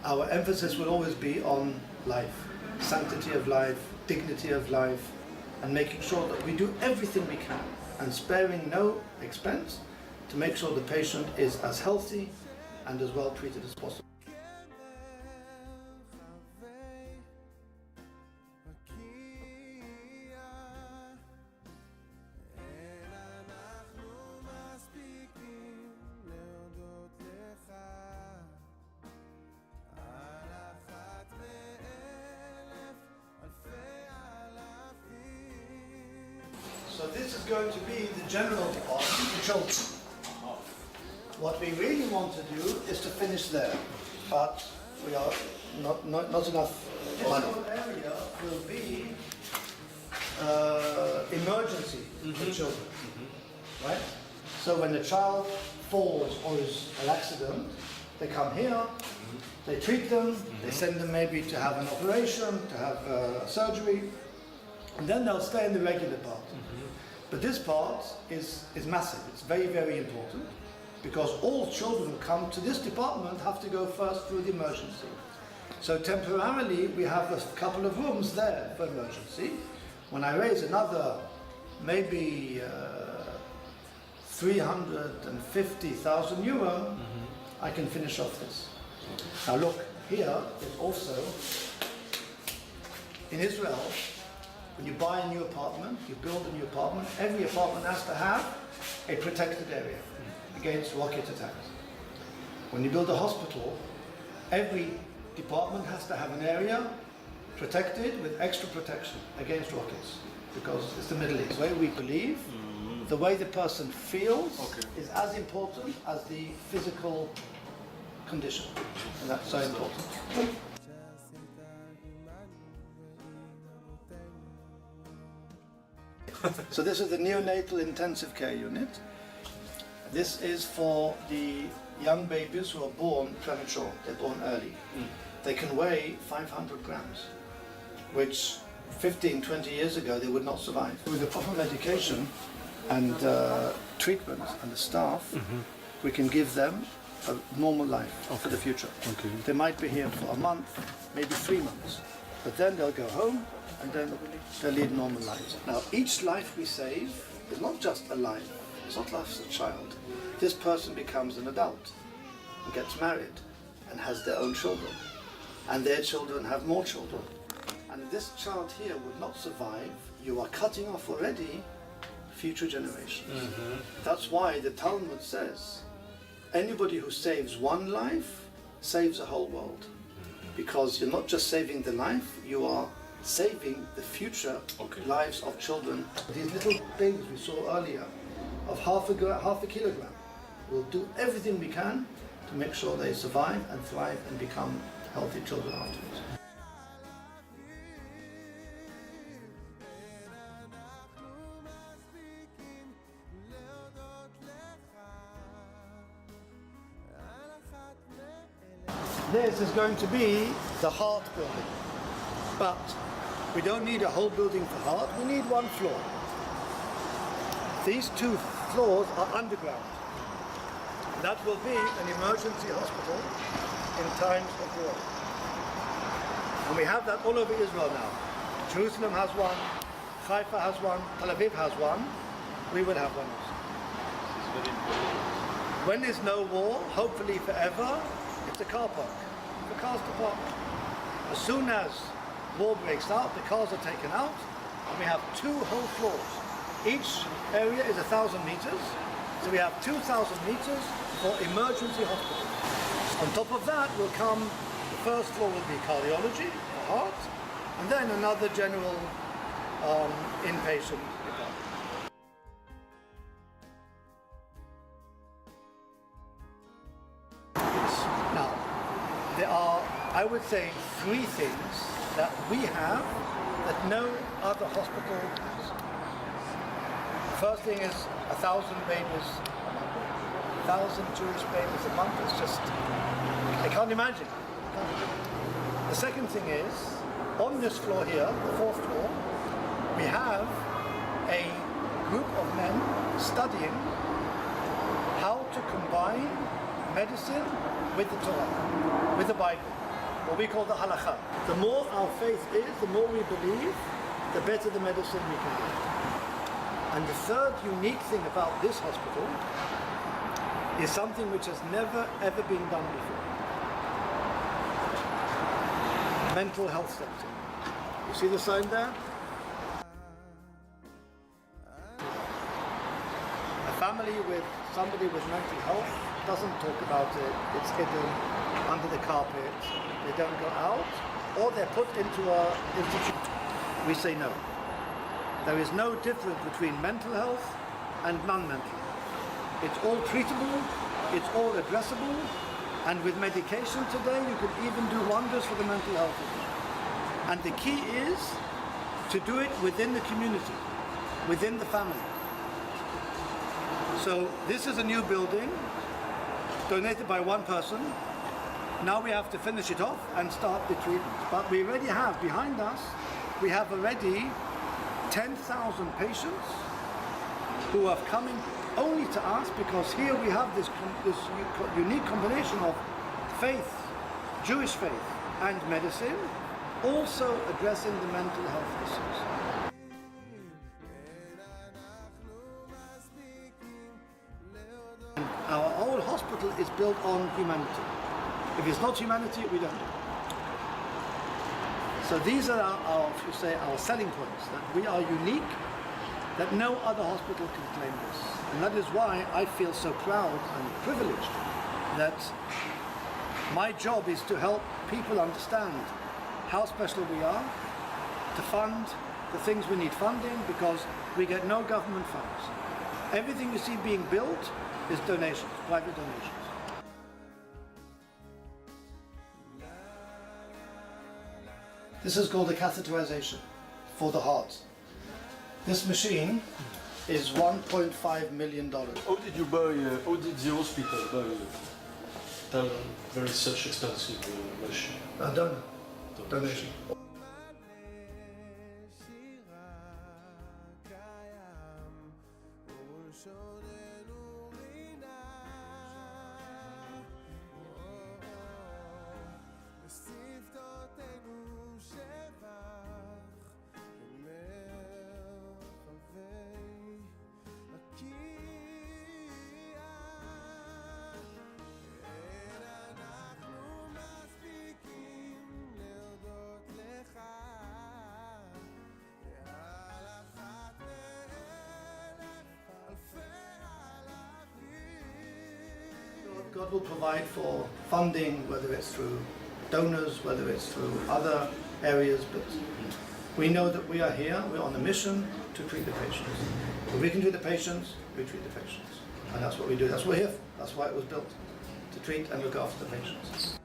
our emphasis will always be on life, sanctity of life, dignity of life, and making sure that we do everything we can and sparing no expense to make sure the patient is as healthy and as well treated as possible. So this is going to be the general department for children. What we really want to do is to finish there, but we are not enough money. This whole area will be emergency for children, right? So when a child falls or is an accident, they come here, they treat them, they send them maybe to have an operation, to have surgery, and then they'll stay in the regular part. But this part is massive. It's very, very important because all children who come to this department have to go first through the emergency. So temporarily we have a couple of rooms there for emergency. When I raise another maybe 350,000 euro, I can finish off this. Now look, here is also, in Israel, when you buy a new apartment, you build a new apartment, every apartment has to have a protected area against rocket attacks. When you build a hospital, every department has to have an area protected with extra protection against rockets, because it's the Middle East. The way we believe, the way the person feels is as important as the physical condition, and that's so important. So this is the neonatal intensive care unit. This is for the young babies who are born premature, they're born early. They can weigh 500 grams, which 15, 20 years ago they would not survive. With the proper medication and treatment and the staff, we can give them a normal life for the future. They might be here for a month, maybe 3 months, but then they'll go home and then they'll lead normal lives. Now, each life we save is not just a life, it's not life as a child. This person becomes an adult and gets married and has their own children, and their children have more children. And this child here would not survive. You are cutting off already future generations. That's why the Talmud says, anybody who saves one life saves a whole world. Because you're not just saving the life, you are saving the future lives of children. These little babies we saw earlier, of half a kilogram, we'll do everything we can to make sure they survive and thrive and become healthy children afterwards. This is going to be the heart building, but we don't need a whole building for heart, we need one floor. These 2 floors are underground. That will be an emergency hospital in times of war. And we have that all over Israel now. Jerusalem has one, Haifa has one, Tel Aviv has one, we will have one also. When there's no war, hopefully forever, it's a car park, the cars to park. As soon as war breaks out, the cars are taken out, and we have 2 whole floors. Each area is 1,000 meters, so we have 2,000 meters for emergency hospital. On top of that will come, the first floor will be cardiology, the heart, and then another general inpatient department. Now, there are, I would say, 3 things that we have that no other hospital has. The first thing is 1,000 babies a month. 1,000 Jewish babies a month. It's just, I can't imagine. The second thing is, on this floor here, the 4th floor, we have a group of men studying how to combine medicine with the Torah, with the Bible. what we call the halakha. The more our faith is, the more we believe, the better the medicine we can get. And the third unique thing about this hospital is something which has never ever been done before. Mental health center. You see the sign there? A family with somebody with mental health doesn't talk about it. It's hidden under the carpet. They don't go out, or they're put into an institution. We say no. There is no difference between mental health and non-mental. It's all treatable, it's all addressable, and with medication today you can even do wonders for the mental health of them. And the key is to do it within the community, within the family. So this is a new building, donated by one person. Now we have to finish it off and start the treatment. But we already have, behind us, we have already 10,000 patients who have coming only to us because here we have this unique combination of faith, Jewish faith, and medicine, also addressing the mental health issues. And our whole hospital is built on humanity. If it's not humanity, we don't do it. So these are our, if you say, our selling points, that we are unique, that no other hospital can claim this. And that is why I feel so proud and privileged that my job is to help people understand how special we are, to fund the things we need funding, because we get no government funds. Everything you see being built is donations, private donations. This is called a catheterization for the heart. This machine is $1.5 million. How did you buy, how did the hospital buy that very such expensive machine? Donation. God will provide for funding, whether it's through donors, whether it's through other areas, but we know that we are here, we're on a mission to treat the patients. If we can treat the patients, we treat the patients. And that's what we do, that's what we're here for. That's why it was built, to treat and look after the patients.